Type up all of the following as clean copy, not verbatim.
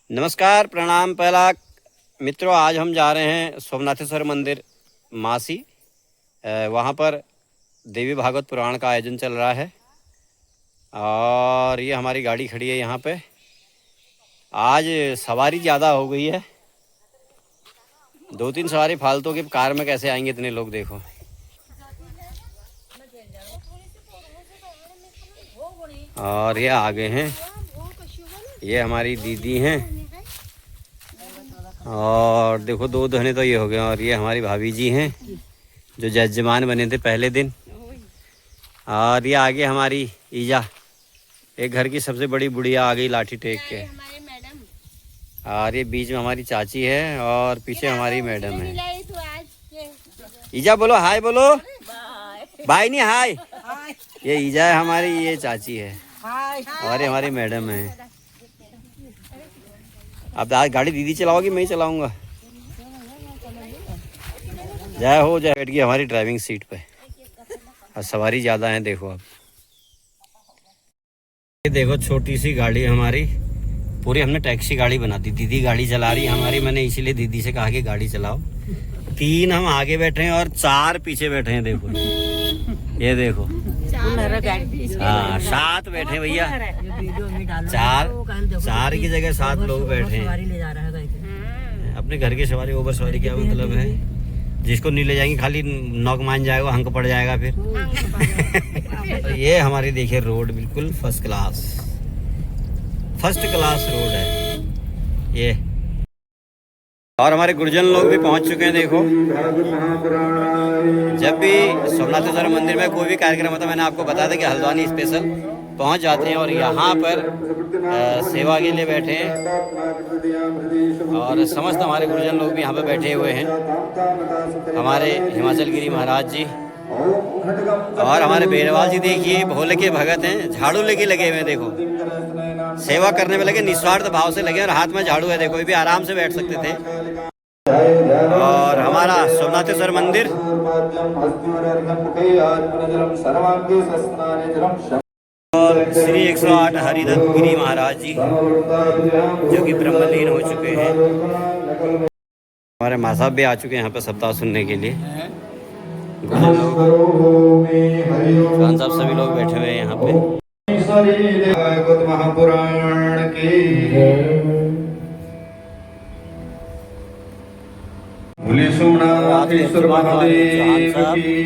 नमस्कार, प्रणाम। पहला मित्रों, आज हम जा रहे हैं सोमनाथेश्वर मंदिर मासी। वहाँ पर देवी भागवत पुराण का आयोजन चल रहा है और ये हमारी गाड़ी खड़ी है यहाँ पे। आज सवारी ज़्यादा हो गई है, 2-3 सवारी फालतू की कार में कैसे आएंगे इतने लोग, देखो। और ये आगे हैं, ये हमारी दीदी हैं और देखो 2 धने तो ये हो गए। और ये हमारी भाभी जी हैं जो जजमान बने थे पहले दिन। और ये आगे हमारी ईजा, एक घर की सबसे बड़ी बुढ़िया आ गई लाठी टेक के। और ये बीच में हमारी चाची है और पीछे हमारी मैडम है। ईजा बोलो, हाय बोलो। बाय नहीं, हाय। ये ईजा है हमारी, ये चाची है और ये हमारी मैडम है। अब आज गाड़ी दीदी चलाओगी, मैं ही चलाऊंगा। जय हो जय। बैठ गई हमारी ड्राइविंग सीट पे और सवारी ज़्यादा है। देखो अब ये देखो, छोटी सी गाड़ी हमारी, पूरी हमने टैक्सी गाड़ी बना दी। दीदी गाड़ी चला रही है हमारी, मैंने इसीलिए दीदी से कहा कि गाड़ी चलाओ। 3 हम आगे बैठे हैं और 4 पीछे बैठे हैं। देखो ये देखो, हाँ 7 बैठे भैया। 4 की जगह 7 लोग बैठे हैं। अपने घर की सवारी, ओवर सवारी क्या मतलब है? जिसको नहीं ले जाएंगे खाली नौक मान जाएगा, हंक पड़ जाएगा फिर। तो ये हमारी देखिए रोड बिल्कुल फर्स्ट क्लास रोड है ये। और हमारे गुरुजन लोग भी पहुंच चुके हैं। देखो, जब भी सोमनाथेश्वर मंदिर में कोई भी कार्यक्रम होता है, मैंने आपको बताया था कि हल्द्वानी स्पेशल पहुंच जाते हैं और यहाँ पर सेवा के लिए बैठे हैं। और समस्त हमारे गुरुजन लोग भी यहाँ पे बैठे हुए हैं। हमारे हिमाचल गिरी महाराज जी और हमारे बेरवाल जी, देखिए भोले के भगत हैं, झाड़ू लेके लगे हुए हैं। देखो, सेवा करने में लगे, निस्वार्थ भाव से लगे और हाथ में झाड़ू है। देखो, ये भी आराम से बैठ सकते थे। और हमारा सोमनाथेश्वर मंदिर और श्री 108 हरिदत्त गिरी महाराज जी जो कि ब्रह्मलीन हो चुके हैं। हमारे माँ साहब भी आ चुके हैं यहाँ पे सप्ताह सुनने के लिए। खान साहब सभी लोग बैठे हुए हैं यहाँ पे। महापुराण की बोले सोमनाथेश्वर महादेव की।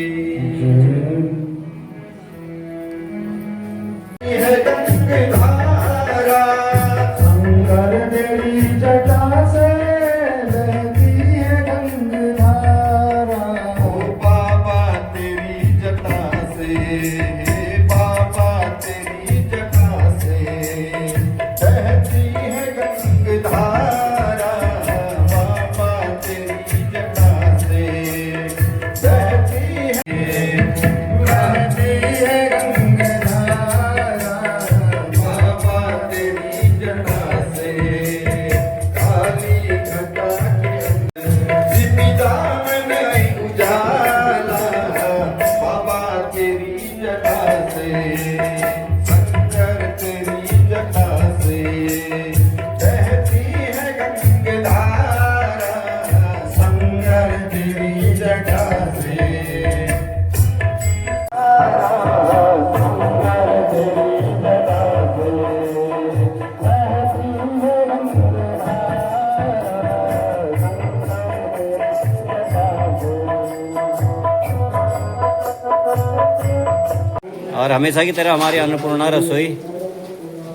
और हमेशा की तरह हमारी अन्नपूर्णा रसोई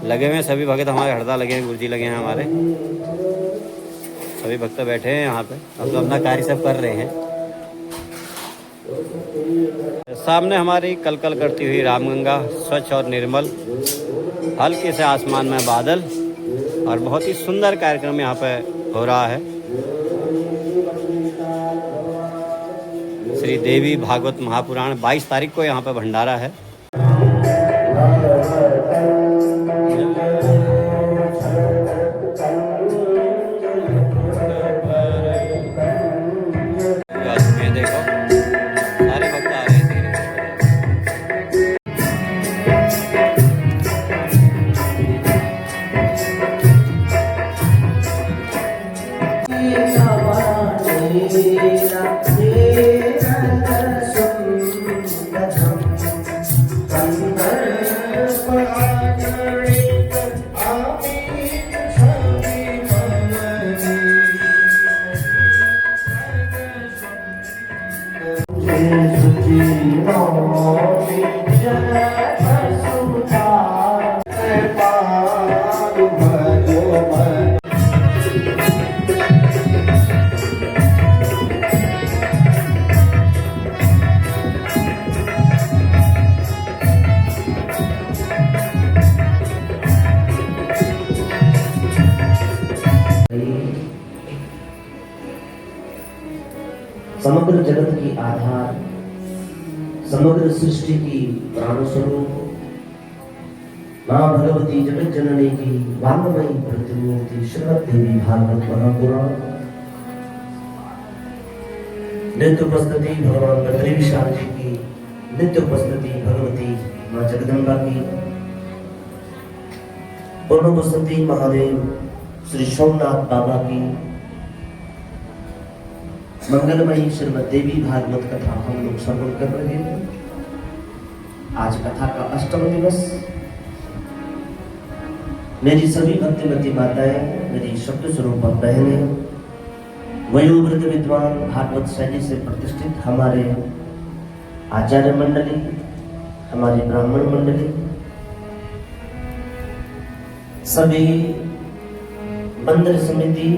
लगे हुए हैं। सभी भक्त हमारे हरदा लगे हैं, गुरुजी लगे हैं हमारे। सभी भक्त बैठे हैं यहाँ पे, अब तो अपना कार्य सब कर रहे हैं। सामने हमारी कलकल करती हुई रामगंगा, स्वच्छ और निर्मल, हल्के से आसमान में बादल और बहुत ही सुंदर कार्यक्रम यहाँ पे हो रहा है। श्री देवी भागवत महापुराण 22 तारीख को यहाँ पे भंडारा है। समग्र जगत की आधार, समग्र सृष्टि की प्राण स्वरूप मां भगवती जगत जननी की वांगमयी प्रतिमूर्ति श्रीमद् देवी भागवत महापुराण। नित्य उपस्थिति भगवान बद्री विशाल जी की, नित्य उपस्थिति भगवती मां जगदम्बा की, पूर्ण उपस्थिति महादेव श्री सोमनाथ बाबा की, मंगलमयी श्रीमद् देवी भागवत कथा हम लोग श्रवण कर रहे हैं। आज कथा का अष्टम दिवस। मेरी सभी भक्तिमती माताएं, मेरी शब्द स्वरूप बहनें, वयोवृद्ध विद्वान, भागवत शैली से प्रतिष्ठित हमारे आचार्य मंडली, हमारी ब्राह्मण मंडली, सभी मंदिर समिति,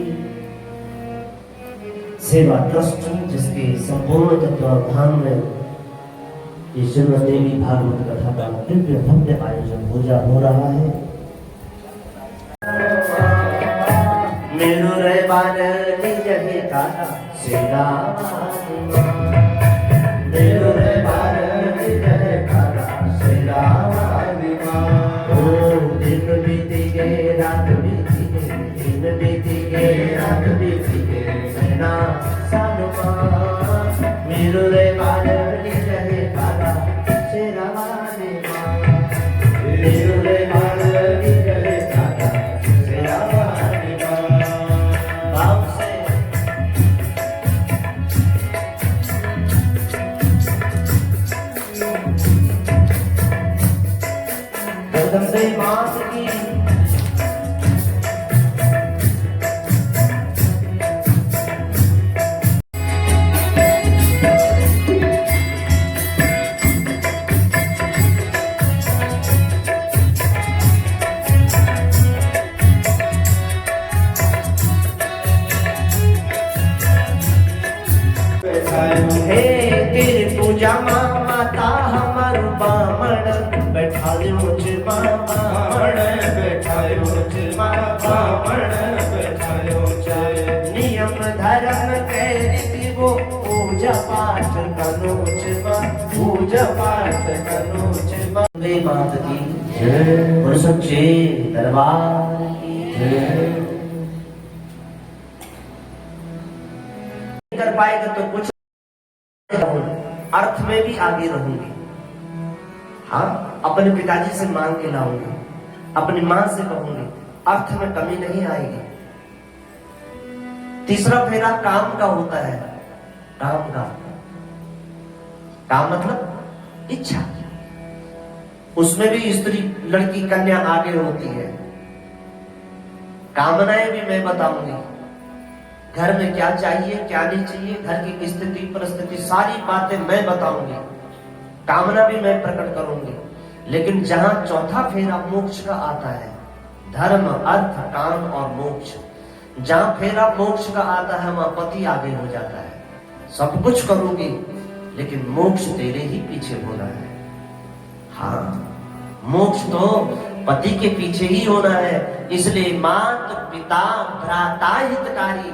सेवा ट्रस्ट जिसके संपूर्ण तत्वावधान में ये श्रीमद् देवी भागवत कथा का दिव्य भव्य आयोजन हो रहा है। मेरू रे बान निज हे काटा सेरा, मेरू रे बान निज हे काटा सेरा, ओ दिन बीती गए रात बीती गए, दिन बीती गए रात बीती गए, सेना सानुमा, मेरू रे बान निज हे काटा सेरा, मेरू रे बान निज हे काटा सेरा। जगदम्बे मात की, हे तेरी पूजा माता हमर बामण बैठाले मुझे बामण बैठाए मुझे बामण बैठाए मुझे नियम धर्म के रीति वो पूजा पाठ करोच पूजा पाठ करोच वे मात की जय, और सच्चे दरबार की जय। कर पाएगा तो कुछ अर्थ में भी आगे रहूंगी। हाँ, अपने पिताजी से मांग के लाऊंगी, अपनी मां से कहूंगी, अर्थ में कमी नहीं आएगी। तीसरा फेरा काम का होता है। काम का काम मतलब इच्छा। उसमें भी स्त्री, लड़की, कन्या आगे होती है। कामनाएं भी मैं बताऊंगी, घर में क्या चाहिए क्या नहीं चाहिए, घर की स्थिति परिस्थिति सारी बातें मैं बताऊंगी, कामना भी मैं प्रकट करूंगी। लेकिन जहां चौथा फेरा मोक्ष का आता है, धर्म अर्थ काम और मोक्ष, जहां फेरा मोक्ष का आता है वहां पति आगे हो जाता है। सब कुछ करूंगी लेकिन मोक्ष तेरे ही पीछे होना है। हाँ, मोक्ष तो पति के पीछे ही होना है। इसलिए माता पिता भ्राता हितकारी,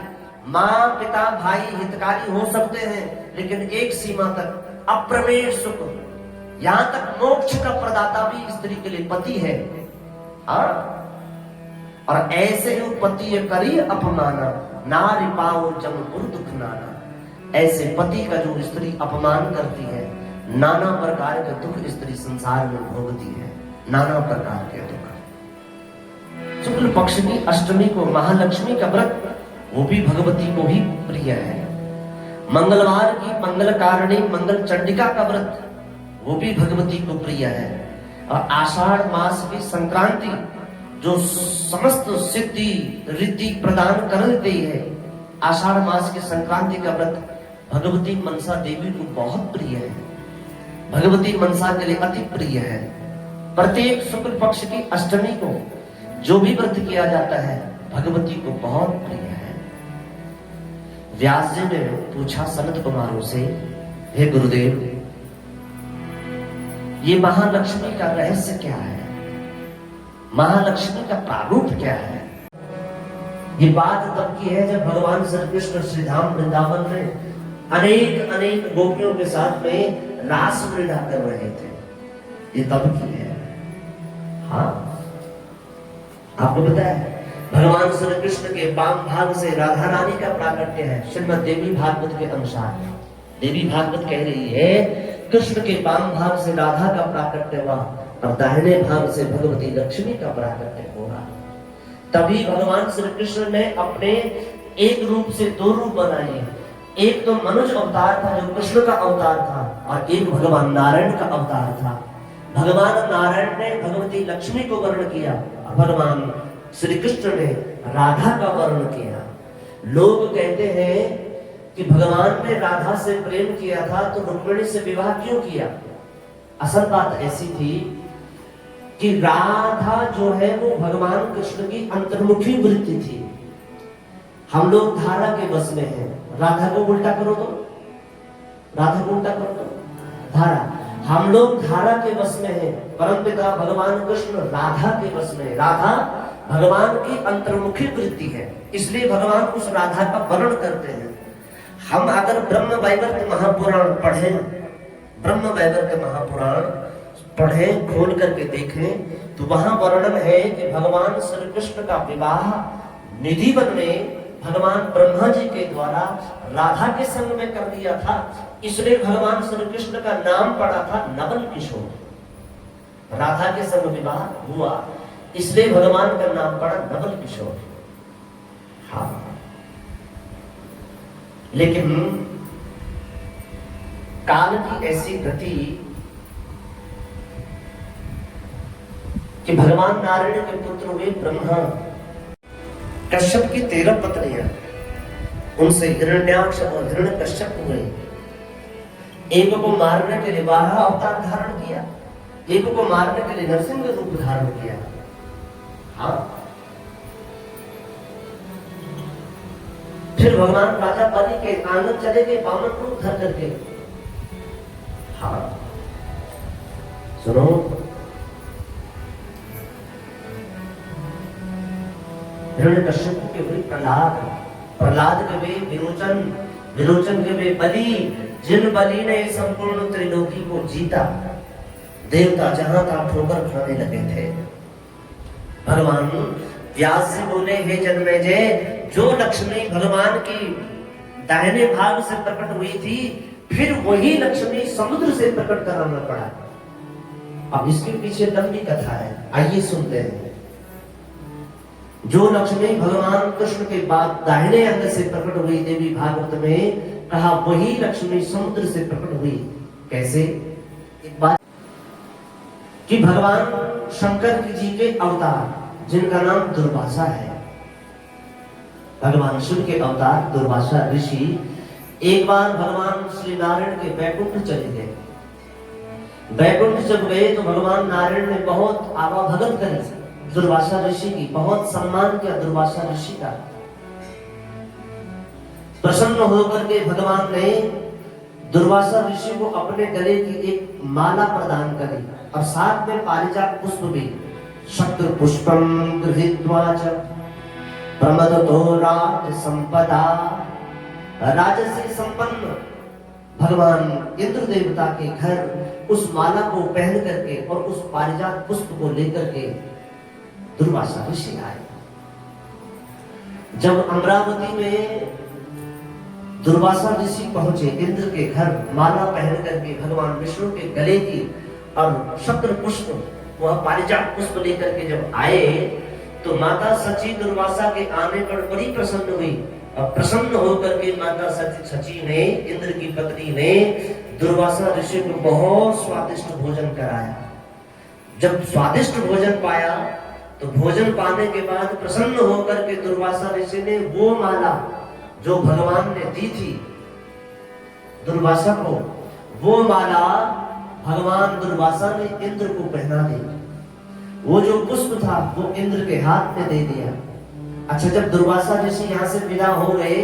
माँ पिता भाई हितकारी हो सकते हैं लेकिन एक सीमा तक, अप्रमेय सुख, यहां तक मोक्ष का प्रदाता भी स्त्री के लिए पति है। हाँ, और ऐसे ही पति करी अपमाना, नारी पाओ जमपुर दुख नाना। ऐसे पति का जो स्त्री अपमान करती है, नाना प्रकार के दुख स्त्री संसार में भोगती है, नाना प्रकार के दुख। शुक्ल पक्ष की अष्टमी को महालक्ष्मी का व्रत, वो भी भगवती को ही प्रिय है। मंगलवार की मंगल कारिणी मंगल चंडिका का व्रत, वो भी भगवती को प्रिय है। और आषाढ़ मास की संक्रांति जो समस्त सिद्धि रिद्धि प्रदान कर देती है, आषाढ़ मास की संक्रांति का व्रत भगवती मनसा देवी को बहुत प्रिय है, भगवती मनसा के लिए अति प्रिय है। प्रत्येक शुक्ल पक्ष की अष्टमी को जो भी व्रत किया जाता है भगवती को बहुत प्रिय है। व्यास जी ने पूछा सनत कुमारों से, हे गुरुदेव, ये महालक्ष्मी का रहस्य क्या है, महालक्ष्मी का प्रारूप क्या है? ये बात तब की है जब भगवान श्री कृष्ण श्रीधाम वृंदावन में अनेक अनेक गोपियों के साथ में रास क्रीड़ा कर रहे थे। ये तब की है। हाँ, आपको पता है भगवान श्री कृष्ण के वाम भाग से राधा रानी का प्राकट्य है। श्रीमद् देवी भागवत के अनुसार देवी भागवत कह रही है कृष्ण के वाम भाग से राधा का प्राकट्य हुआ और दाहिने भाग से भगवती लक्ष्मी का प्राकट्य होगा। तभी भगवान श्री कृष्ण ने अपने एक रूप से दो रूप बनाए। एक तो मनुष्य अवतार था जो कृष्ण का अवतार था और एक भगवान नारायण का अवतार था। भगवान नारायण ने भगवती लक्ष्मी को वर्ण किया और भगवान श्री कृष्ण ने राधा का वर्ण किया। लोग कहते हैं कि भगवान ने राधा से प्रेम किया था तो रुक्मिणी से विवाह क्यों किया? असल बात ऐसी थी कि राधा जो है वो भगवान कृष्ण की अंतर्मुखी वृत्ति थी। हम लोग धारा के बस में हैं। राधा को उल्टा करो तो, राधा को उल्टा करो तो धारा। हम लोग धारा के बस में हैं। परमपिता भगवान कृष्ण राधा के बस में। राधा भगवान की अंतर्मुखी वृत्ति है, इसलिए भगवान उस राधा का वर्ण करते हैं। हम अगर ब्रह्म वैवर्त महापुराण पढ़ें, ब्रह्म वैवर्त महापुराण पढ़ें, खोल करके देखें तो वहां वर्णन है कि भगवान श्री कृष्ण का विवाह निधि वन में भगवान ब्रह्मा जी के द्वारा राधा के संग में कर दिया था। इसलिए भगवान श्री कृष्ण का नाम पड़ा था नवल किशोर। राधा के संग विवाह हुआ इसलिए भगवान का नाम पड़ा नवल किशोर। हाँ, लेकिन काल की ऐसी गति कि भगवान नारायण के पुत्र हुए ब्रह्मा। कश्यप की 13 पत्नियां, उनसे हिरण्याक्ष और हिरण्यकश्यप हुए। एक को मारने के लिए 12 अवतार धारण किया, एक को मारने के लिए नरसिंह रूप धारण किया। हाँ, फिर भगवान राजा बलि के आंगन चले गए वामन रूप धर करके। हाँ, सुनो, हिरण्यकश्यप के वे प्रहलाद, प्रहलाद के वे विरोचन, विरोचन के वे बलि। जिन बलि ने संपूर्ण त्रिलोकी को जीता, देवता जहां तहां ठोकर खाने लगे थे। भगवान व्यास जी बोले, हे जन्मेजय, जो लक्ष्मी भगवान की दाहिने भाग से प्रकट हुई थी, फिर वही लक्ष्मी समुद्र से प्रकट कराना पड़ा। अब इसके पीछे लंबी कथा है, आइए सुनते हैं। जो लक्ष्मी भगवान कृष्ण के बाद दाहिने अंग से प्रकट हुई, देवी भागवत में कहा वही लक्ष्मी समुद्र से प्रकट हुई। कैसे? एक बात कि भगवान शंकर जी के अवतार जिनका नाम दुर्वासा है, भगवान शिव के अवतार दुर्वासा ऋषि एक बार भगवान श्री नारायण के वैकुंठ चले गए। वैकुंठ जब गए तो भगवान नारायण ने बहुत आवाभगत करी दुर्वासा ऋषि की, बहुत सम्मान किया दुर्वासा ऋषि का। प्रसन्न होकर के भगवान ने दुर्वासा ऋषि को अपने गले की एक माला प्रदान करी और साथ में पारिजात पुष्प भी। शत्रु पुष्पम गृहीत्वा च प्रमदतो राज संपदा। राजसी संपन्न भगवान इंद्र देवता के घर उस माला को पहन करके और उस पारिजात पुष्प को लेकर के दुर्वासा ऋषि आए। जब अमरावती में दुर्वासा ऋषि पहुंचे इंद्र के घर, माला पहन करके भगवान विष्णु के गले की और शत्र पुष्प, वह पारिजात पुष्प लेकर के जब आए तो माता सची दुर्वासा के आने पर बड़ी प्रसन्न हुई। और प्रसन्न होकर के माता सची ने, इंद्र की पत्नी ने दुर्वासा ऋषि को बहुत स्वादिष्ट भोजन कराया। जब स्वादिष्ट भोजन पाया तो भोजन पाने के बाद प्रसन्न होकर के दुर्वासा ऋषि ने वो माला जो भगवान ने दी थी दुर्वासा को, वो माला भगवान दुर्वासा ने इंद्र को पहना दी। वो जो पुष्प था वो इंद्र के हाथ में दे दिया। अच्छा, जब दुर्वासा ऋषि यहाँ से विदा हो गए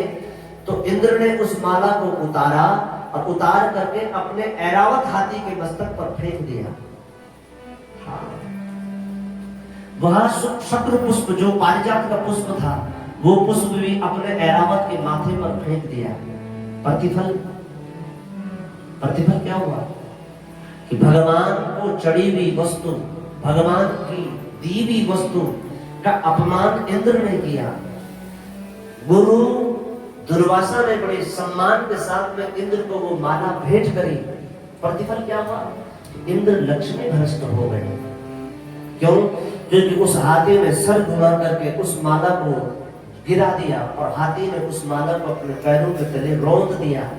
तो इंद्र ने उस माला को उतारा और उतार करके अपने ऐरावत हाथी के मस्तक पर फेंक दिया। हाँ। वह शत्रु पुष्प जो पारिजात का पुष्प था वो पुष्प भी अपने ऐरावत के माथे पर फेंक दिया। प्रतिफल प्रतिफल क्या हुआ कि भगवान को चढ़ी हुई वस्तु, भगवान की दी हुई वस्तु का अपमान इंद्र ने किया। गुरु दुर्वासा ने बड़े सम्मान के साथ में इंद्र को वो माला भेंट करी। प्रतिफल क्या हुआ? इंद्र लक्ष्मी भ्रष्ट हो गए। क्यों? क्योंकि उस हाथी ने सर घुमा करके उस माला को गिरा दिया और हाथी ने उस माला को अपने पैरों के तले रौंद दिया।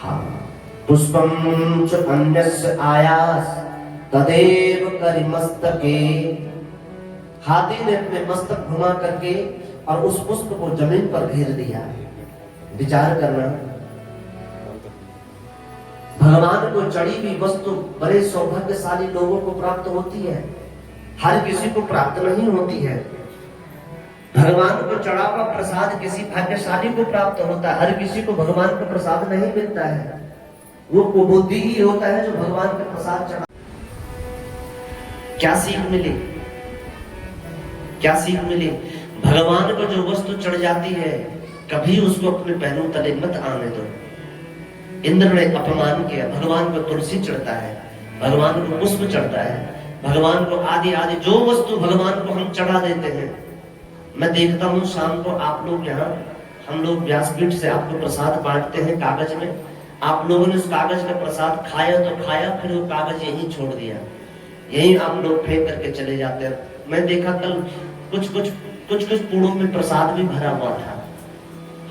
हाँ, पुष्पम च अन्यस्य आयास तदेव करिमस्तके। हाथी ने अपने मस्तक घुमा करके और उस पुष्प को जमीन पर घेर दिया। विचार करना, भगवान को चढ़ी हुई वस्तु बड़े सौभाग्यशाली लोगों को प्राप्त होती है, हर किसी को प्राप्त नहीं होती है। भगवान को चढ़ा हुआ प्रसाद किसी भाग्यशाली को प्राप्त होता है, हर किसी को भगवान का प्रसाद नहीं मिलता है। वो कुबुद्धि ही होता है जो भगवान का प्रसाद चढ़ा। क्या सीख मिली? क्या सीख मिली? भगवान को जो वस्तु चढ़ जाती है कभी उसको अपने पैरों तले मत आने दो। इंद्र ने अपमान किया। भगवान को तुलसी चढ़ता है, भगवान को पुष्प चढ़ता है, भगवान को आदि आदि जो वस्तु भगवान को हम चढ़ा देते हैं। मैं देखता हूँ शाम को आप लोग यहाँ, हम लोग व्यासपीठ से आपको प्रसाद बांटते हैं कागज में। आप लोगों ने उस कागज का प्रसाद खाया तो खाया, फिर वो कागज यहीं छोड़ दिया, यहीं आप लोग फेंक करके चले जाते हैं। मैं देखा कल कुछ कूड़ों में प्रसाद भी भरा हुआ था।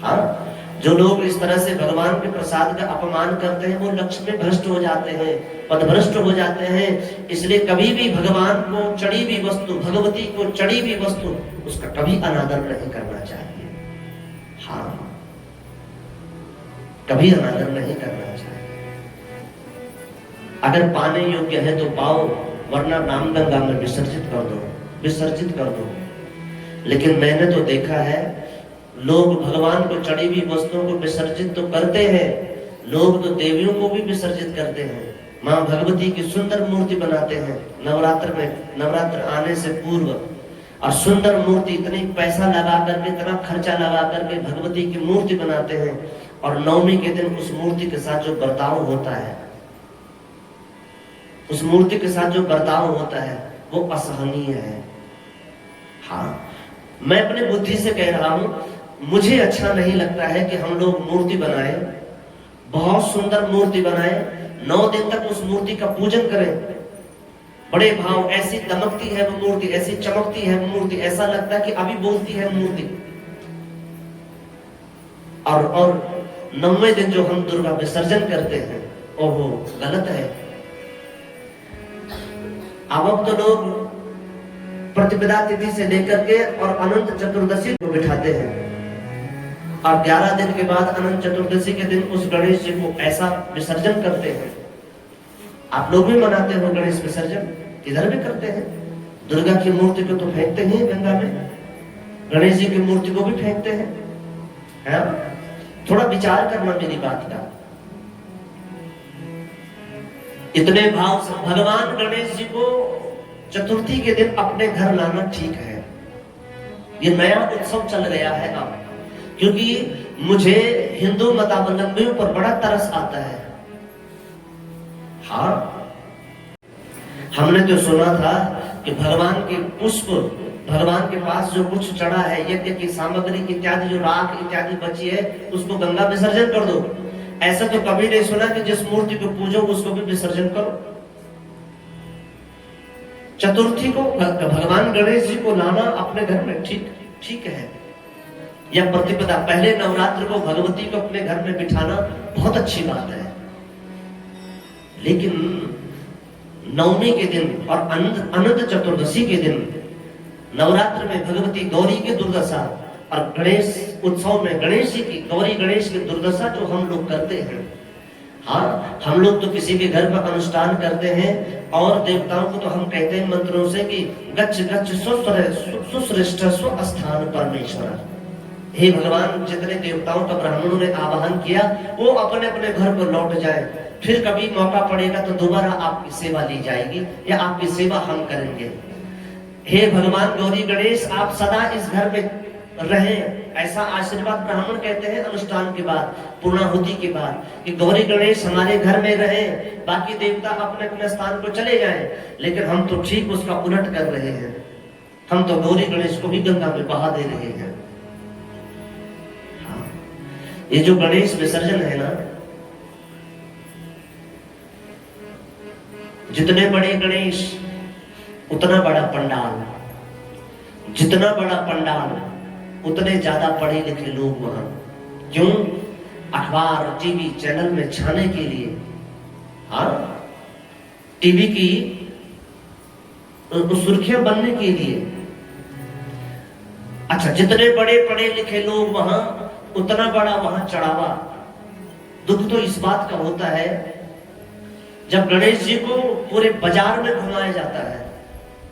हाँ, जो लोग इस तरह से भगवान के प्रसाद का अपमान करते हैं वो लक्ष्मी भ्रष्ट हो जाते हैं, पदभ्रष्ट हो जाते हैं। इसलिए कभी भी भगवान को चढ़ी हुई वस्तु, भगवती को चढ़ी हुई वस्तु, उसका कभी अनादर नहीं करना चाहिए। हाँ, कभी अनादर नहीं करना चाहिए। अगर पाने योग्य है तो पाओ, वरना रामगंगा में विसर्जित कर दो, विसर्जित कर दो। लेकिन मैंने तो देखा है लोग भगवान को चढ़ी हुई वस्तुओं को विसर्जित तो करते हैं, लोग तो देवियों को भी विसर्जित करते हैं। माँ भगवती की सुंदर मूर्ति बनाते हैं नवरात्र में, नवरात्र आने से पूर्व, और सुंदर मूर्ति, इतनी पैसा लगा करके, इतना खर्चा लगा करके भगवती की मूर्ति बनाते हैं। और नवमी के दिन उस मूर्ति के साथ जो बर्ताव होता है, उस मूर्ति के साथ जो बर्ताव होता है वो असहनीय है। हाँ, मैं अपने बुद्धि से कह रहा हूं, मुझे अच्छा नहीं लगता है कि हम लोग मूर्ति बनाए, बहुत सुंदर मूर्ति बनाए, 9 दिन तक उस मूर्ति का पूजन करें, बड़े भाव, ऐसी दमकती है वो मूर्ति, ऐसी चमकती है वो मूर्ति, ऐसा लगता है कि अभी बोलती है मूर्ति। और 9वें दिन जो हम दुर्गा विसर्जन करते हैं, ओहो, गलत है। अब तो लोग प्रतिपदा तिथि से लेकर के और अनंत चतुर्दशी को बिठाते हैं, और 11 दिन के बाद अनंत चतुर्दशी के दिन उस गणेश जी को ऐसा विसर्जन करते हैं। आप लोग भी मनाते हो गणेश विसर्जन, इधर भी करते हैं। दुर्गा की मूर्ति को तो फेंकते ही गंगा में, गणेश जी की मूर्ति को भी फेंकते हैं, है? थोड़ा विचार करना मेरी बात का। इतने भाव से भगवान गणेश जी को चतुर्थी के दिन अपने घर लाना ठीक है। ये नया उत्सव चल गया है अब, क्योंकि मुझे हिंदू मतावलंबियों पर बड़ा तरस आता है। हाँ, हमने तो सुना था कि भगवान के पुष्प, भगवान के पास जो कुछ चढ़ा है, यज्ञ की सामग्री इत्यादि, जो राख इत्यादि बची है, उसको गंगा विसर्जन कर दो। ऐसा तो कभी नहीं सुना कि जिस मूर्ति को पूजो उसको भी विसर्जन करो। चतुर्थी को भगवान गणेश जी को लाना अपने घर में ठीक है। या प्रतिपदा, पहले नवरात्र को भगवती को अपने घर में बिठाना बहुत अच्छी बात है। लेकिन नवमी के दिन और अनंत चतुर्दशी के दिन नवरात्र में भगवती गौरी की दुर्दशा, और गणेश उत्सव में गणेश जी की, गौरी गणेश की दुर्दशा जो हम लोग करते हैं। हाँ, हम लोग तो किसी के घर पर अनुष्ठान करते हैं और देवताओं को तो हम कहते हैं मंत्रों से कि गच्छ गच्छ सुश्रेष्ठ स्वस्थान परमेश्वर। हे भगवान, जितने देवताओं का ब्राह्मणों ने आवाहन किया वो अपने अपने घर पर लौट जाए, फिर कभी मौका पड़ेगा तो दोबारा आपकी सेवा ली जाएगी या आपकी सेवा हम करेंगे। हे भगवान गौरी गणेश, आप सदा इस घर में रहें, ऐसा आशीर्वाद ब्राह्मण कहते हैं अनुष्ठान के बाद, पूर्णाहुति के बाद, कि गौरी गणेश हमारे घर में रहे, बाकी देवता अपने अपने स्थान को चले जाएं। लेकिन हम तो ठीक उसका उलट कर रहे हैं, हम तो गौरी गणेश को भी गंगा में बहा दे रहे हैं। हाँ। ये जो गणेश विसर्जन है ना, जितने बड़े गणेश उतना बड़ा पंडाल, जितना बड़ा पंडाल उतने ज्यादा पढ़े लिखे लोग वहां। क्यों? अखबार टीवी चैनल में छाने के लिए, हाँ, टीवी की सुर्खियां बनने के लिए। अच्छा, जितने बड़े पढ़े लिखे लोग वहां उतना बड़ा वहां चढ़ावा। दुख तो इस बात का होता है जब गणेश जी को पूरे बाजार में घुमाया जाता है,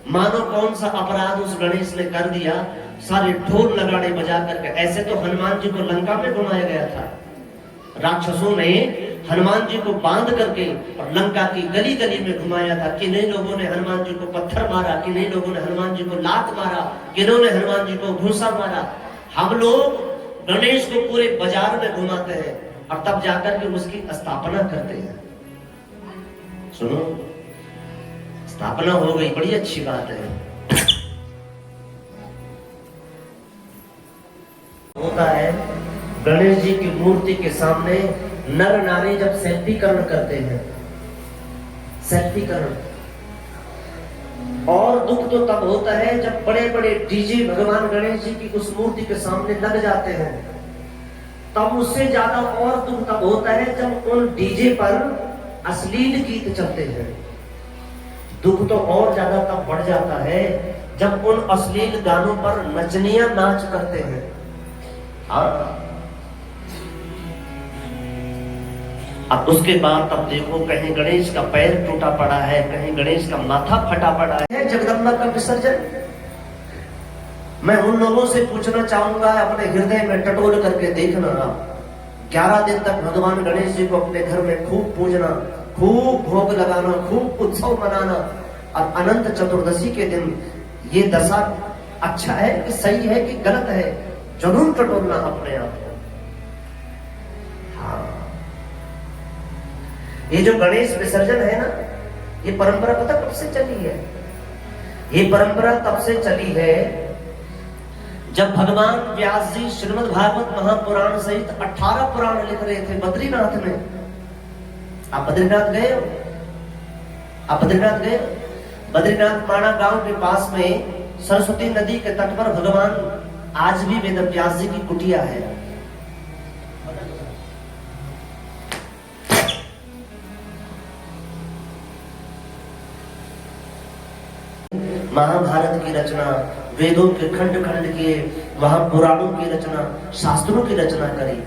मानो कौन सा अपराध उस गणेश ने कर दिया, सारे ढोल लगाड़े बजा करके। ऐसे तो हनुमान जी को लंका में घुमाया गया था, राक्षसों ने हनुमान जी को बांध करके और लंका की गली गली में घुमाया था। किन्हीं लोगों ने हनुमान जी को पत्थर मारा, किन्हीं लोगों ने हनुमान जी को लात मारा, किन्हों ने हनुमान जी को घूंसा मारा। हम लोग गणेश को पूरे बाजार में घुमाते हैं और तब जाकर के उसकी स्थापना करते हैं। सुनो, स्थापना हो गई, बड़ी अच्छी बात है। होता है गणेश जी की मूर्ति के सामने नर नारी जब सेल्फीकरण करते हैं, सेल्फीकरण, और दुख तो तब होता है जब बड़े बड़े डीजे भगवान गणेश जी की उस मूर्ति के सामने लग जाते हैं। तब उससे ज्यादा और दुख तब होता है जब उन डीजे पर अश्लील गीत चलते हैं। दुख तो और ज्यादा तब बढ़ जाता है जब उन अश्लील गानों पर नचनियां नाच करते हैं। अब उसके बाद तब देखो, कहीं गणेश का पैर टूटा पड़ा है, कहीं गणेश का माथा फटा पड़ा है। जगदम्बा का विसर्जन, मैं उन लोगों से पूछना चाहूंगा, अपने हृदय में टटोल करके देखना, 11 दिन तक भगवान गणेश जी को अपने घर में खूब पूजना, खूब भोग लगाना, खूब उत्सव मनाना, और अनंत चतुर्दशी के दिन ये दशा अच्छा है कि सही है कि गलत है, जरूर टटोलना अपने आप को। हाँ, ये जो गणेश विसर्जन है ना, ये परंपरा पता कब से चली है? ये परंपरा तब से चली है जब भगवान व्यास जी श्रीमद् भागवत महापुराण सहित 18 पुराण लिख रहे थे बद्रीनाथ में। आप बद्रीनाथ गए हो? आप बद्रीनाथ गए? बद्रीनाथ माणा गांव के पास में सरस्वती नदी के तट पर भगवान आज भी वेद व्यास जी की कुटिया है। महाभारत की रचना, वेदों के खंड खंड के, वहां पुराणों की रचना, शास्त्रों की रचना करी।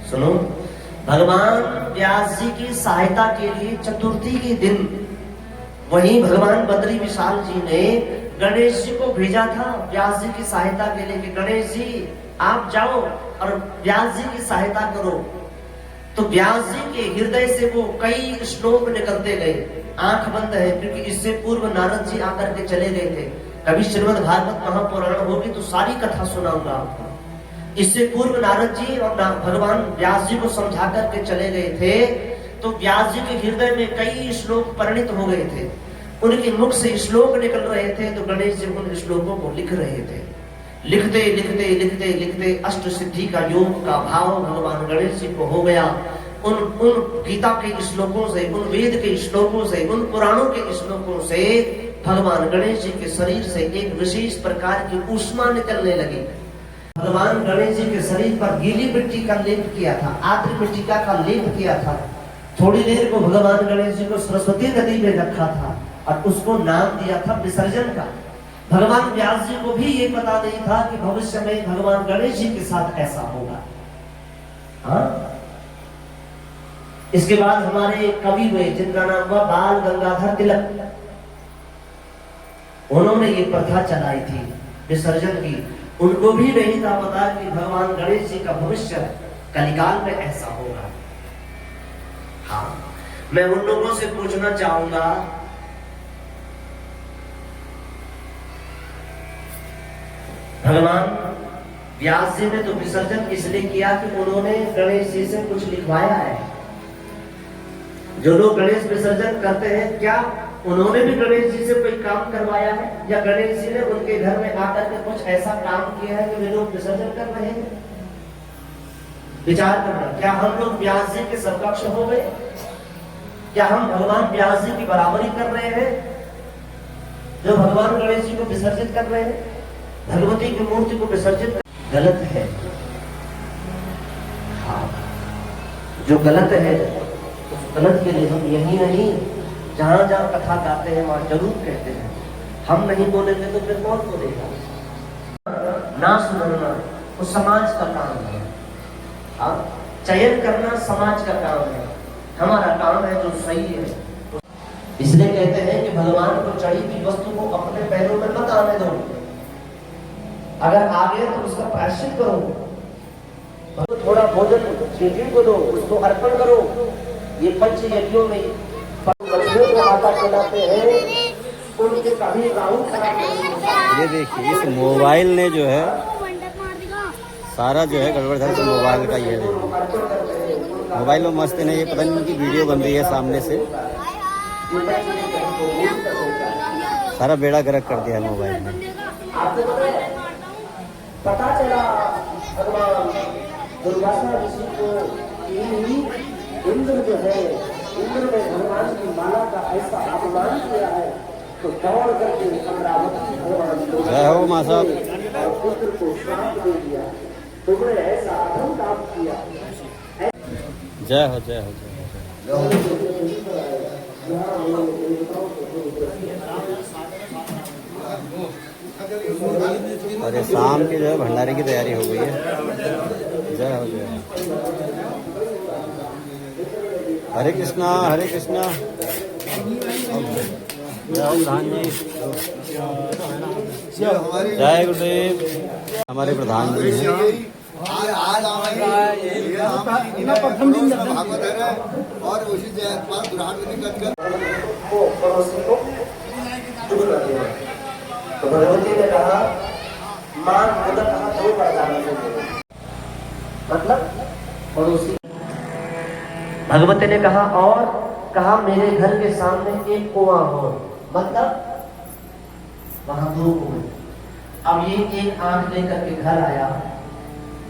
सुनो, भगवान व्यास जी की सहायता के लिए चतुर्थी के दिन वहीं भगवान बद्री विशाल जी ने गणेश जी को भेजा था व्यास जी की सहायता के लिए कि गणेश जी आप जाओ और व्यास जी की सहायता करो। तो व्यास जी के हृदय से वो कई श्लोक निकलते गए। आंख बंद है क्योंकि इससे पूर्व नारद जी आकर के चले गए थे। कभी श्रीमद् भागवत महापुराण होगी तो सारी कथा सुनाऊंगा आपको। इससे पूर्व नारद जी और भगवान व्यास जी को समझा करके चले गए थे। तो व्यास जी के हृदय में कई श्लोक परिणित हो गए थे, उनके मुख से श्लोक निकल रहे थे। तो गणेश जी उन श्लोकों को लिख रहे थे। लिखते लिखते लिखते लिखते अष्ट सिद्धि का योग का भाव भगवान गणेश जी को हो गया। उन गीता के श्लोकों से, उन वेद के श्लोकों से, उन पुराणों के श्लोकों से भगवान गणेश जी के शरीर से एक विशेष प्रकार की ऊष्मा निकलने लगी। भगवान गणेश जी के शरीर पर गीली मिट्टी का लेप किया था, आद्र मिट्टिका का लेप किया था। थोड़ी देर को भगवान गणेश जी को सरस्वती नदी में रखा था और उसको नाम दिया था विसर्जन का। भगवान व्यास जी को भी ये पता नहीं था कि भविष्य में भगवान गणेश जी के साथ ऐसा होगा। हाँ? इसके बाद हमारे कवि हुए जिनका नाम हुआ बाल गंगाधर तिलक, उन्होंने ये प्रथा चलाई थी विसर्जन की। उनको भी नहीं था पता कि भगवान गणेश जी का भविष्य कलिकाल में ऐसा होगा। हाँ, मैं उन लोगों से पूछना चाहूंगा, भगवान व्यास जी ने तो विसर्जन इसलिए किया कि उन्होंने गणेश जी से कुछ लिखवाया है। जो लोग गणेश विसर्जन करते हैं, क्या उन्होंने भी गणेश जी से कोई काम करवाया है, या गणेश जी ने उनके घर में आकर के कुछ ऐसा काम किया है कि वे लोग विसर्जन कर रहे हैं? विचार करना, क्या हम लोग व्यास जी के समकक्ष हो गए? क्या हम भगवान व्यास जी की बराबरी कर रहे हैं जो भगवान गणेश जी को विसर्जित कर रहे हैं? भगवती की मूर्ति को विसर्जित गलत है। हाँ, जो गलत है उस गलत के लिए हम यही नहीं, जहां जहां कथा गाते हैं वहां जरूर कहते हैं। हम नहीं बोलेंगे तो फिर कौन बोलेगा? ना सुधरना वो समाज का काम है। हाँ, चयन करना समाज का काम है, हमारा काम है जो सही है। इसलिए कहते हैं कि भगवान को चढ़ी हुई वस्तु को अपने पैरों में मत आने दो। अगर आ गए तो उसका प्रायश्चित करो, थोड़ा भोजन चींटी को दो, उसको अर्पण करो। ये पंच यज्ञों में बच्चों को आटा खिलाते हैं, उनके कभी राहु खराब नहीं। ये देखिए इस मोबाइल ने जो है सारा जो है गड़बड़ था। मोबाइल का ये मोबाइल में मस्त नहीं, ये पता नहीं उनकी वीडियो बन रही है सामने से, सारा बेड़ा गर्क कर दिया है मोबाइल में। पता चला भगवान दुर्वासा ऋषि को इंद्र जो है, इंद्र ने भगवान की माला का ऐसा अपमान किया है तो दौड़ करके अमरावती भगवान जय हो मां साहब, पुत्र को श्राप दे दिया, तुमने ऐसा अधम काम किया। जय हो जय हो जय हो। और ये शाम की जो है भंडारे की तैयारी हो गई है। जय हो जय हो। हरे कृष्णा हरे कृष्णा। जय हो प्रधान जी, जय गुरुदेव। हमारे प्रधान जी हैं। प्रथम दिन और उसी तो भगवती ने कहा मां मतलब कहा दो वरदान मतलब पड़ोसी। भगवती ने कहा और कहा मेरे घर के सामने एक कुआं हो, मतलब वहां दो कुएं। अब ये एक आंख लेकर के घर आया,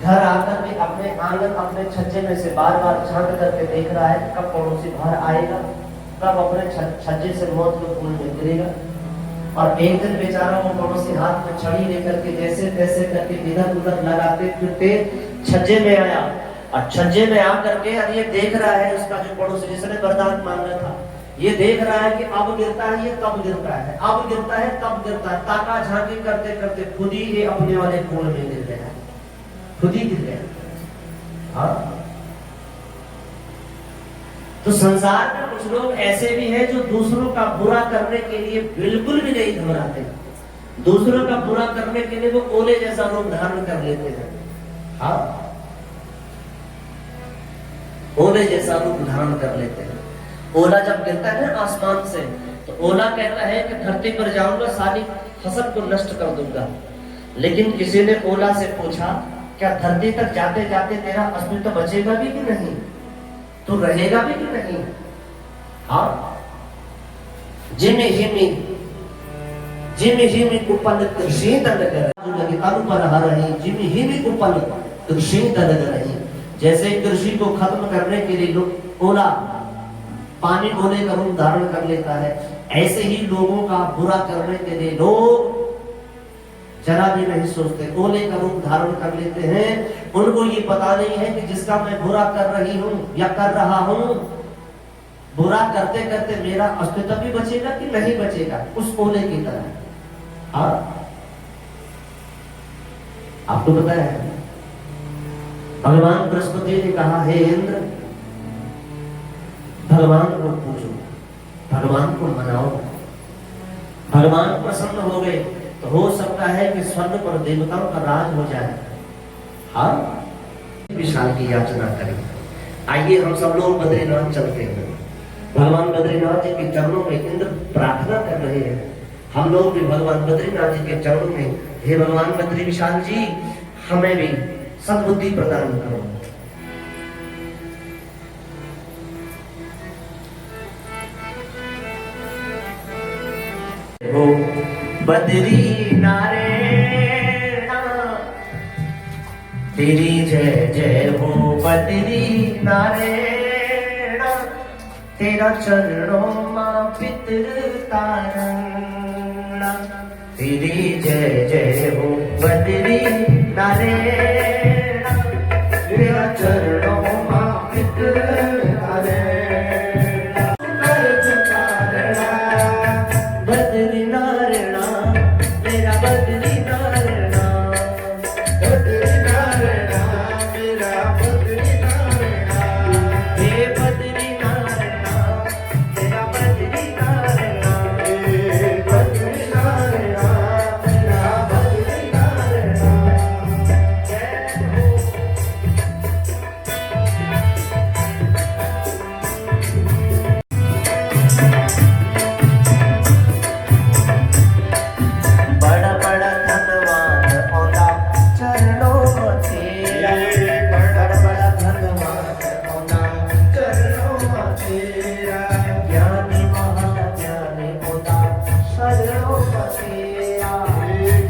घर आकर के अपने आंगन अपने छज्जे में से बार बार झांक करके देख रहा है कब पड़ोसी बाहर आएगा, कब अपने छज्जे से मौत के कुएं में गिरेगा। और एक दिन बेचारा वो पड़ोसी हाथ में छड़ी लेकर के जैसे तैसे करके इधर उधर लगाते फिरते छज्जे में आया, और छज्जे में आकर के अब ये देख रहा है उसका जो पड़ोसी जिसने वरदान मांगा था, ये देख रहा है कि अब गिरता है ये कब गिरता है, अब गिरता है कब गिरता है। ताका झांकी करते करते खुद ही ये अपने वाले कुएं में गिर गया, खुद ही गिर गया। हाँ, तो संसार में कुछ लोग ऐसे भी हैं जो दूसरों का बुरा करने के लिए बिल्कुल भी नहीं घबराते। दूसरों का बुरा करने के लिए वो ओले जैसा रूप धारण कर लेते हैं। हाँ, ओले जैसा रूप धारण कर लेते हैं। ओला जब गिरता है ना आसमान से, तो ओला कहता है कि धरती पर जाऊंगा सारी फसल को नष्ट कर दूंगा। लेकिन किसी ने ओला से पूछा क्या धरती तक जाते जाते तेरा अस्तित्व बचेगा भी कि नहीं, तो रहेगा भी कि नहीं? हाँ, जिमी हिमी कुपल कृषि जिमी हिमी कुपल कृषि जैसे कृषि को खत्म करने के लिए लोग ओला पानी ओले का रूप धारण कर लेता है, ऐसे ही लोगों का बुरा करने के लिए लोग जरा भी नहीं सोचते, ओले का रूप धारण कर लेते हैं। उनको ये पता नहीं है कि जिसका मैं बुरा कर रही हूं या कर रहा हूं, बुरा करते करते मेरा अस्तित्व भी बचेगा कि नहीं बचेगा, उस ओले की तरह। हाँ, आपको पता है भगवान बृहस्पति ने कहा हे इंद्र, भगवान को पूजो, भगवान को मनाओ। भगवान प्रसन्न हो गए तो हो सकता है कि स्वर्ग पर देवताओं का राज हो जाए। हाँ, विशाल की याचना करें। आइए हम सब लोग बद्रीनाथ चलते हैं। भगवान बद्रीनाथ जी के चरणों में इंद्र प्रार्थना कर रहे हैं। हम लोग भी भगवान बद्रीनाथ जी के चरणों में, हे भगवान बद्री विशाल जी, हमें भी सद्बुद्धि प्रदान करो। हो बद्री नारायण तेरी जय जय हो बद्री नारायण तेरा चरणों मां पितर तारण तेरी जय जय हो बद्री नारायण तेरा चरणों मां पितर बद्री नारायण तेरा बद्री नारायण बद्री नारायण मेरा बद्री नारायण हे बद्री नारायण तेरा बद्री नारायण हे बद्री नारायण तेरा बद्री नारायण जय हो। बड़ा बड़ा धनवान औंदा चरणों तेरा बड़ा बड़ा धनवान औंदा चरणों तेरा ज्ञानी महाज्ञानी औंदा शरणों तेरा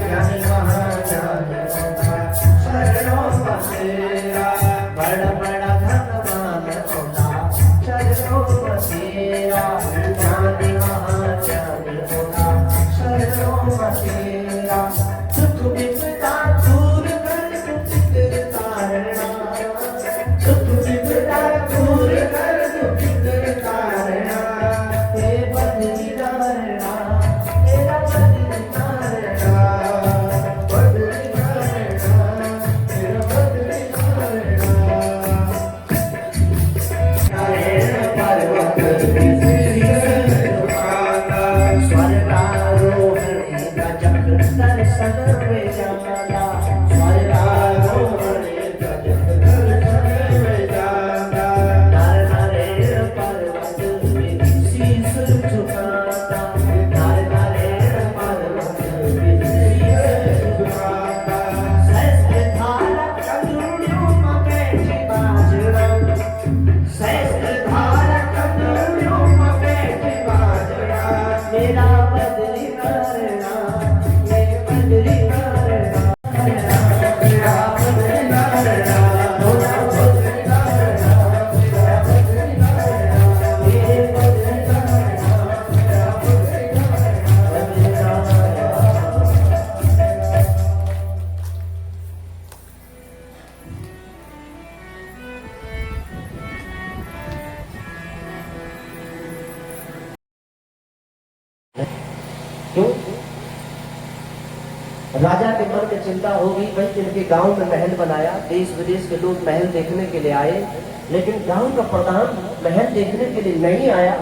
ज्ञानी महाज्ञानी औंदा शरणों तेरा बड़ा बड़ा धनवान औंदा चरणों तेरा ज्ञानी महाज्ञानी औंदा शरणों तेरा सुख विपदा दूर कर दुख तारणा सुख विपदा दूर कर दुख तारणा हे बद्री नारायणा तेरा बद्री नारायणा बद्री नारायणा तेरा बद्री नारायणा नारायण पर्वत स्वर्गारोहणी गजक दर्शन में जाना स्वर्गारोहणी गजक दर्शन में जाना नारायण पर्वत में शीश झुकाता नारायण पर्वत में शीश झुकाता सहस्त्र धारा करुणों में बैठी बाजरा सहस्त्र धारा करुणों में बैठी बाजरा मेरा बद्री नारायणा मेरे बद्री नारायणा मेरा बद्री नारायणा मेरा बद्री नारायणा मेरा बद्री नारायणा मेरे बद्री नारायणा मेरा बद्री नारायणा क्यों? राजा के मन में चिंता होगी भाई जिनके गांव में महल बनाया, देश विदेश के लोग महल देखने के लिए आए, लेकिन गांव का प्रधान महल देखने के लिए नहीं आया।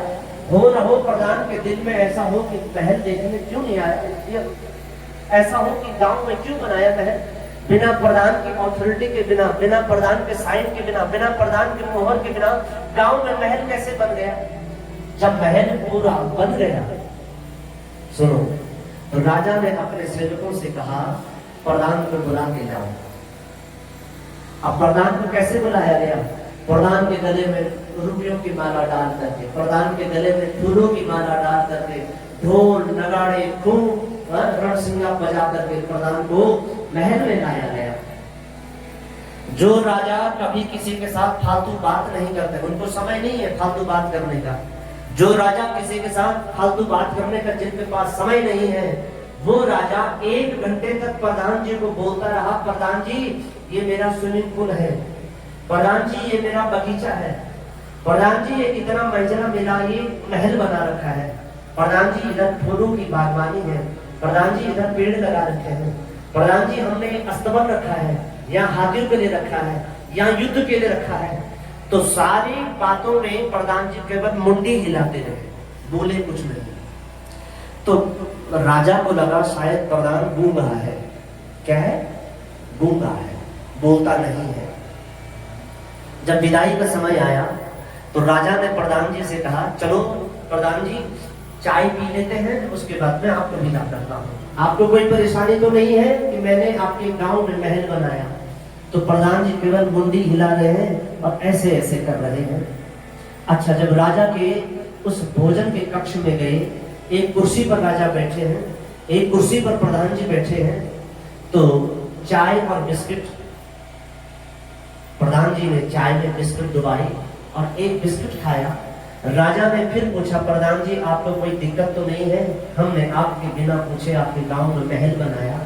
हो न हो प्रधान के दिल में ऐसा हो कि महल देखने क्यों नहीं आया, ऐसा हो कि गांव में क्यों बनाया महल, बिना प्रधान की ऑथोरिटी के बिना, बिना प्रधान के साइन के बिना, बिना प्रधान के मोहर के बिना गांव में महल कैसे बन गया। जब महल पूरा बन गया, सुनो, तो राजा ने अपने सेवकों से कहा प्रधान को बुला के लाओ। अब प्रधान को कैसे बुलाया गया? प्रधान के गले में रुपयों की माला डाल करके, प्रधान के गले में फूलों की माला डाल करके, ढोल नगाड़े खूब रणसिंगा बजा करके प्रधान को महल में लाया गया। जो राजा कभी किसी के साथ फालतू बात नहीं करते, उनको समय नहीं है फालतू बात करने का। जो राजा किसी के साथ फालतू बात करने का जिनके पास समय नहीं है, वो राजा 1 घंटे तक प्रधान जी को बोलता रहा, प्रधान जी ये मेरा स्विमिंग पूल है, प्रधान जी ये मेरा बगीचा है, प्रधान जी ये इतना मंजिला मिला ये महल बना रखा है, प्रधान जी इधर फूलों की बागवानी है, प्रधान जी इधर पेड़ लगा रखे हैं, प्रधान जी हमने अस्तबल रखा है, यहाँ हाथियों के लिए रखा है, यहाँ युद्ध के लिए रखा है। तो सारी बातों में प्रधान जी केवल मुंडी हिलाते रहे, बोले कुछ नहीं। तो राजा को लगा शायद प्रधान गूंगा है। क्या है? गूंगा है, बोलता नहीं है। जब विदाई का समय आया तो राजा ने प्रधान जी से कहा, चलो प्रधान जी चाय पी लेते हैं, उसके बाद में आपको विदा करता हूँ। आपको कोई परेशानी तो नहीं है कि मैंने आपके गांव में महल बनाया? तो प्रधान जी केवल मुंडी हिला रहे हैं और ऐसे ऐसे कर रहे हैं। अच्छा, जब राजा के उस भोजन के कक्ष में गए, एक कुर्सी पर राजा बैठे हैं, एक कुर्सी पर प्रधान जी बैठे हैं, तो चाय और बिस्किट, प्रधान जी ने चाय में बिस्किट डुबाई और एक बिस्किट खाया। राजा ने फिर पूछा, प्रधान जी आपको कोई दिक्कत तो नहीं है? हमने आपके बिना पूछे आपके गांव में महल बनाया।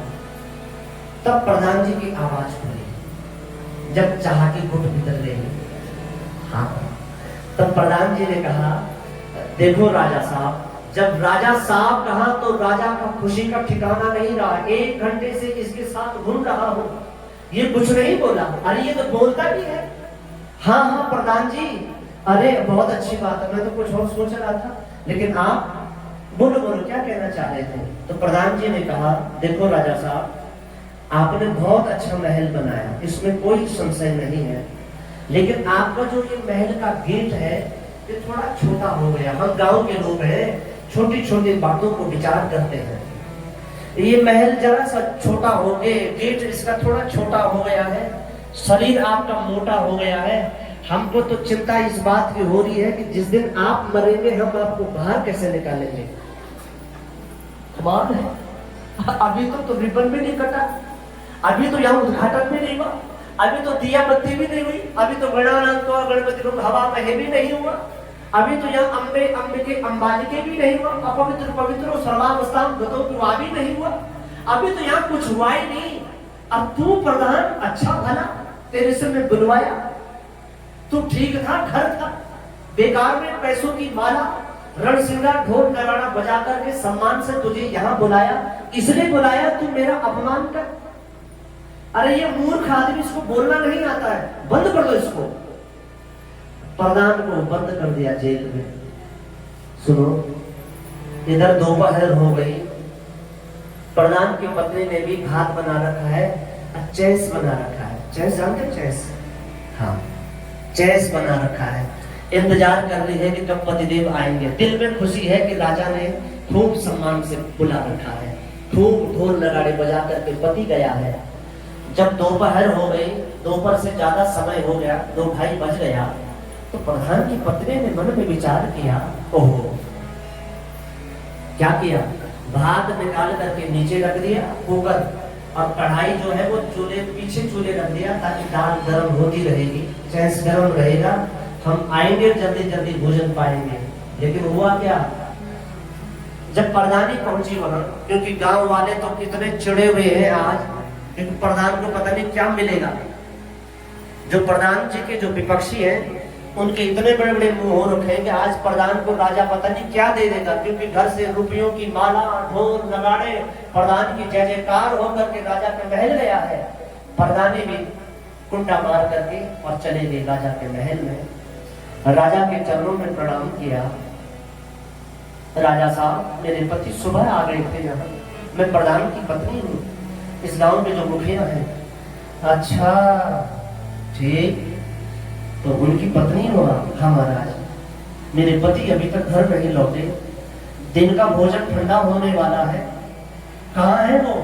तब प्रधान जी की आवाज खुली, जब चाह की घुट भीतर ले ली। हाँ, तब प्रधान जी ने कहा, देखो राजा साहब, जब राजा साहब कहा तो राजा का खुशी का ठिकाना नहीं रहा। 1 घंटे से इसके साथ घूम रहा हूं, ये कुछ नहीं बोला। अरे ये तो बोलता भी है। हाँ हाँ प्रधान जी, अरे बहुत अच्छी बात है, मैं तो कुछ और सोच रहा था, लेकिन आप बोलो बोलो क्या कहना चाह रहे थे? तो प्रधान जी ने कहा, देखो राजा साहब, आपने बहुत अच्छा महल बनाया, इसमें कोई संशय नहीं है, लेकिन आपका जो ये महल का गेट है ये थोड़ा छोटा हो गया। हम गांव के लोग हैं, छोटी छोटी बातों को विचार करते हैं। ये महल जरा सा छोटा हो गया, गेट इसका थोड़ा छोटा हो गया है, शरीर आपका मोटा हो गया है। हमको तो चिंता इस बात की हो रही है कि जिस दिन आप मरेंगे हम आपको बाहर कैसे निकालेंगे। कमाल है, अभी तो रिबन भी नहीं कटा, अभी तो यहाँ उद्घाटन भी नहीं हुआ, अभी तो दिया बत्ती भी नहीं हुई, अभी तो गणानंद और गणपति लोग हवा में भी नहीं हुआ, अभी तो यहाँ अंबे अंबालिके भी नहीं हुआ, अपवित्र पवित्र सर्वावस्थान गतों भी नहीं हुआ, अभी तो यहाँ कुछ हुआ ही नहीं। अब तू प्रधान, अच्छा भला तेरे से मैं बुलवाया, तू ठीक था, घर था, बेकार में पैसों की माला, रणसिंगार ढोल नगाड़ा बजा करके सम्मान से तुझे यहाँ बुलाया, इसलिए बुलाया तू मेरा अपमान कर। अरे ये मूर्ख आदमी, इसको बोलना नहीं आता है, बंद कर दो इसको। प्रधान को बंद कर दिया जेल में। सुनो, इधर दोपहर हो गई, प्रधान की पत्नी ने भी भात बना रखा है, चैस बना रखा है। चैस जानते? चैस, हाँ, चैस बना रखा है। इंतजार कर रही है कि कब पतिदेव आएंगे। दिल में खुशी है कि राजा ने खूब सम्मान से बुला रखा है, खूब ढोल नगाड़े बजा करके पति गया है। जब दोपहर हो गई, दोपहर से ज्यादा समय हो गया, 2:30 बज गया, तो प्रधान की पत्नी ने मन में विचार किया, ओहो, क्या किया? भात निकाल करके नीचे रख दिया कुकर, और कढ़ाई जो है वो चूल्हे पीछे चूल्हे रख दिया, ताकि दाल गर्म होती रहेगी, चैस गर्म रहेगा, हम आएंगे जल्दी जल्दी भोजन पाएंगे। लेकिन हुआ क्या? जब प्रधानी पहुंची वहां, क्योंकि गांव वाले तो कितने चिड़े हुए हैं आज, क्योंकि प्रधान को पता नहीं क्या मिलेगा। जो प्रधान जी के जो विपक्षी हैं, उनके इतने बड़े बड़े मुंह हो रखे हैं कि आज प्रधान को राजा पता नहीं क्या दे देगा, क्योंकि घर से रुपयों की माला, ढोल नगाड़े, प्रधान की जय जयकार होकर के राजा के महल गया है। प्रधानी भी कुंडा मार करके और चले गए राजा के महल में। राजा के चरणों में प्रणाम किया, राजा साहब, मेरे पति सुबह आ गए थे यहाँ, मैं प्रधान की पत्नी हूँ, इस गांव में जो मुखिया है। अच्छा ठीक, तो उनकी पत्नी हो आप? हाँ महाराज, मेरे पति अभी तक घर नहीं लौटे, दिन का भोजन ठंडा होने वाला है, कहाँ है वो?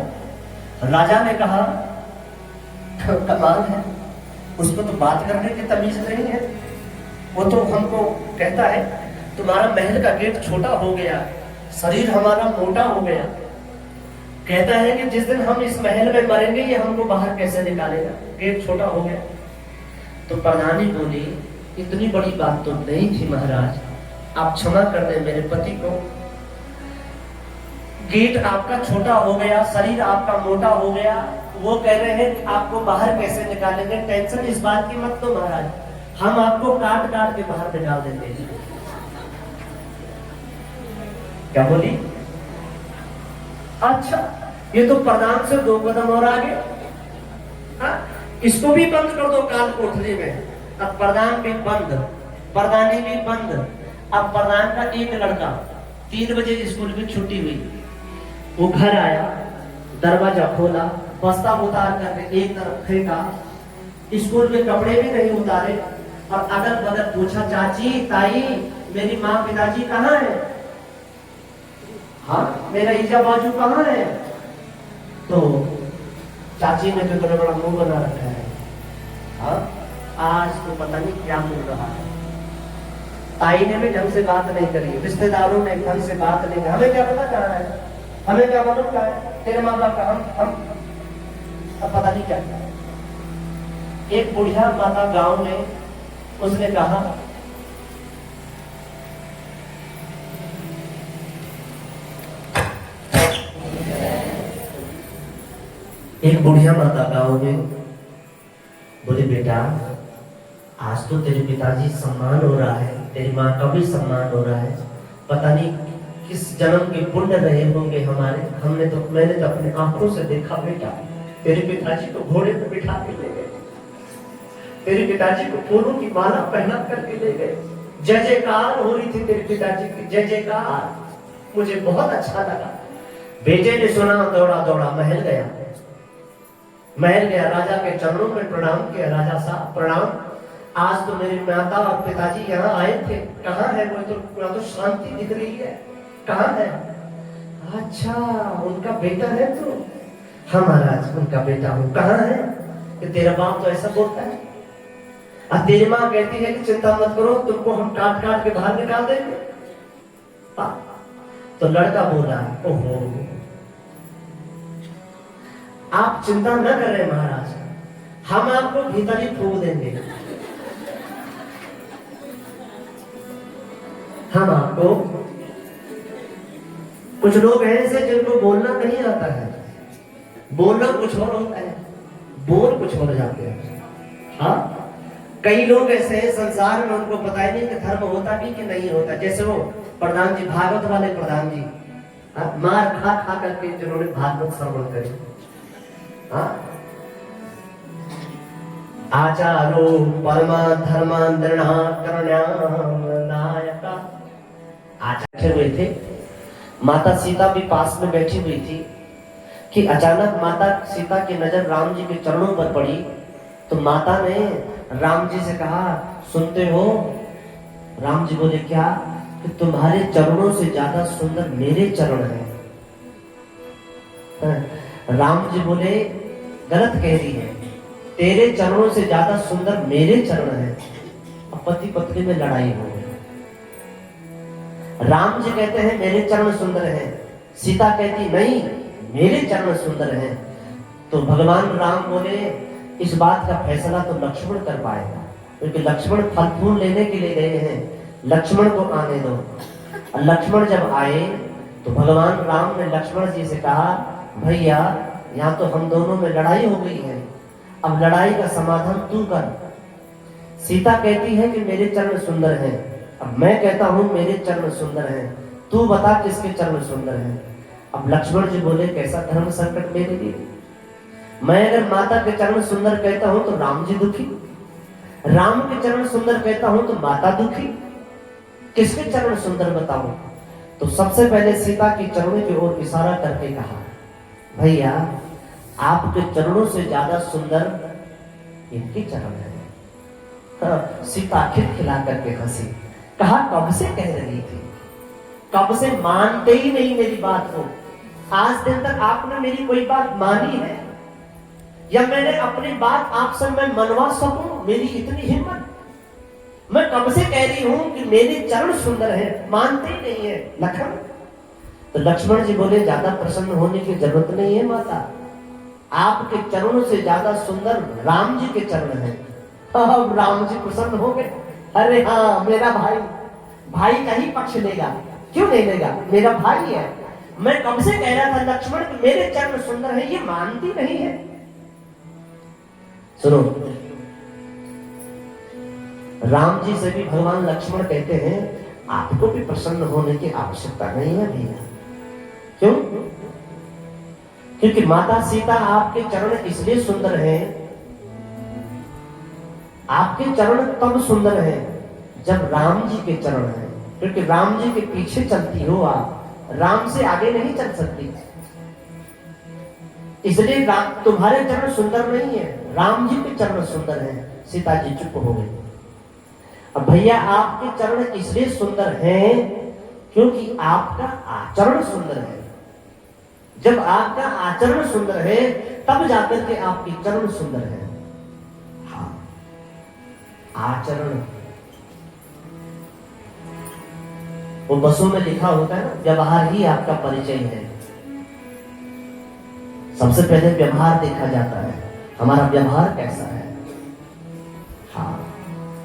राजा ने कहा, कमाल है, उसको तो बात करने की तमीज नहीं है, वो तो हमको कहता है तुम्हारा महल का गेट छोटा हो गया, शरीर हमारा मोटा हो गया, कहता है कि जिस दिन हम इस महल में मरेंगे ये हमको बाहर कैसे निकालेगा, गेट छोटा हो गया। तो प्रधानी बोली, इतनी बड़ी बात तो नहीं थी महाराज, आप क्षमा कर दें मेरे पति को, गेट आपका छोटा हो गया, शरीर आपका मोटा हो गया, वो कह रहे हैं कि आपको बाहर कैसे निकालेंगे, टेंशन इस बात की मत लो महाराज, हम आपको काट काट के बाहर निकाल देंगे। क्या बोली? अच्छा, ये तो प्रधान से 2 कदम और आगे, इसको भी बंद कर दो काल कोठरी में। अब प्रधान भी बंद, प्रधानी भी बंद। अब प्रधान का एक लड़का 3 बजे स्कूल की छुट्टी हुई, वो घर आया, दरवाजा खोला, बस्ता उतार करके एक तरफ फेंका, स्कूल के कपड़े भी नहीं उतारे, और अगल बगल पूछा, चाची ताई मेरी माँ पिताजी कहाँ है? हाँ, मेरा ईजा बाजू कहाँ है? तो चाची ने तो बड़ा मुंह बना रखा है, हाँ आज तो पता नहीं क्या मिल रहा है। आईने में ढंग से बात नहीं करी, रिश्तेदारों में ढंग से बात नहीं करी। हमें क्या पता कहाँ है, हमें क्या मालूम क्या है, तेरे माँ बाप का हम अब पता नहीं क्या। एक बुढ़िया माता गांव में, उसने कहा एक बुढ़िया माता गांव में बोले बेटा आज तो तेरे पिताजी सम्मान हो रहा है, तेरी माँ का भी सम्मान हो रहा है, पता नहीं किस जन्म के पुण्य रहे होंगे हमारे। मैंने तो अपने आंखों से देखा बेटा, तेरे पिताजी को घोड़े पर बिठा के ले गए, तेरे पिताजी को फूलों की माला पहना करके ले गए, जय जयकार हो रही थी तेरे पिताजी की, जय जयकार। मुझे बहुत अच्छा लगा। बेटे ने सुना, दौड़ा दौड़ा महल गया, राजा के चरणों में प्रणाम किया। राजा साहब प्रणाम, आज तो मेरे माता और पिताजी यहाँ आए थे, कहाँ है वो? तो शांति दिख रही है, कहाँ है? अच्छा उनका बेटा है तो? हाँ महाराज उनका बेटा हूँ। कहाँ है? कि तेरा बाप तो ऐसा बोलता है। और तेरी माँ कहती है कि चिंता मत करो, तुमको हम काट काट के बाहर निकाल देंगे। तो लड़का बोला ओहो आप चिंता न करें महाराज, हम आपको भीतर ही फूक देंगे, हम आपको। कुछ लोग ऐसे जिनको बोलना नहीं आता है, बोलना कुछ और होता है, बोल कुछ और जाते हैं। हाँ कई लोग ऐसे हैं संसार में, उनको पता ही नहीं कि धर्म होता भी कि नहीं होता। जैसे वो प्रधान जी, भागवत वाले प्रधान जी, मार खा खा करके जिन्होंने भागवत श्रवण करी। आचारो परमा धर्मा नायका। आचार्य हुए थे, माता सीता भी पास में बैठी हुई थी कि अचानक माता सीता की नजर राम जी के चरणों पर पड़ी। तो माता ने राम जी से कहा सुनते हो? राम जी बोले क्या? कि तुम्हारे चरणों से ज्यादा सुंदर मेरे चरण हैं। राम जी बोले गलत कह रही है, तेरे चरणों से ज्यादा सुंदर मेरे चरण हैं। अब पति पत्नी में लड़ाई हो गई। राम जी कहते हैं मेरे चरण सुंदर हैं, सीता कहती नहीं मेरे चरण सुंदर हैं। तो भगवान राम बोले इस बात का फैसला तो लक्ष्मण कर पाएगा, क्योंकि लक्ष्मण फल फूल लेने के लिए गए हैं, लक्ष्मण को आने दो। और लक्ष्मण जब आए तो भगवान राम ने लक्ष्मण जी से कहा भैया यहाँ तो हम दोनों में लड़ाई हो गई है, अब लड़ाई का समाधान तू कर। सीता कहती है कि मेरे चरण सुंदर हैं, अब मैं कहता हूँ मेरे चरण सुंदर हैं, तू बता किसके चरण सुंदर हैं। अब लक्ष्मण जी बोले कैसा धर्म संकट मेरे लिए, मैं अगर माता के चरण सुंदर कहता हूँ तो राम जी दुखी, राम के चरण सुंदर कहता हूँ तो माता दुखी, किसके चरण सुंदर बताऊं? तो सबसे पहले सीता के चरणों की ओर इशारा करके कहा भैया आपके चरणों से ज्यादा सुंदर इनके चरण है। हाँ, सीता खिलखिला करके हंसी, कहा कब से कह रही थी, कब से मानते ही नहीं मेरी बात को, आज दिन तक आपने मेरी कोई बात मानी है या मैंने अपनी बात आपसे मैं मनवा सकूं? मेरी इतनी हिम्मत, मैं कब से कह रही हूं कि मेरे चरण सुंदर हैं, मानते ही नहीं है लखन। तो लक्ष्मण जी बोले ज्यादा प्रसन्न होने की जरूरत नहीं है माता, आपके चरणों से ज्यादा सुंदर राम जी के चरण हैं। अब राम जी प्रसन्न हो गए, अरे हाँ मेरा भाई, भाई का ही पक्ष लेगा, क्यों नहीं लेगा, मेरा भाई है। मैं कब से कह रहा था लक्ष्मण कि मेरे चरण सुंदर है, ये मानती नहीं है। सुनो, राम जी से भी भगवान लक्ष्मण कहते हैं आपको भी प्रसन्न होने की आवश्यकता नहीं है भैया। क्यों? क्योंकि माता सीता आपके चरण इसलिए सुंदर हैं, आपके चरण तब सुंदर हैं जब राम जी के चरण हैं, क्योंकि राम जी के पीछे चलती हो आप, राम से आगे नहीं चल सकती, इसलिए तुम्हारे चरण सुंदर नहीं है, राम जी के चरण सुंदर हैं। सीता जी चुप हो गई। अब भैया आपके चरण इसलिए सुंदर हैं क्योंकि आपका आचरण सुंदर है, जब आपका आचरण सुंदर है तब जाकर के आपके कर्म सुंदर है। हाँ, आचरण। वो बसों में लिखा होता है ना, व्यवहार ही आपका परिचय है। सबसे पहले व्यवहार देखा जाता है, हमारा व्यवहार कैसा है।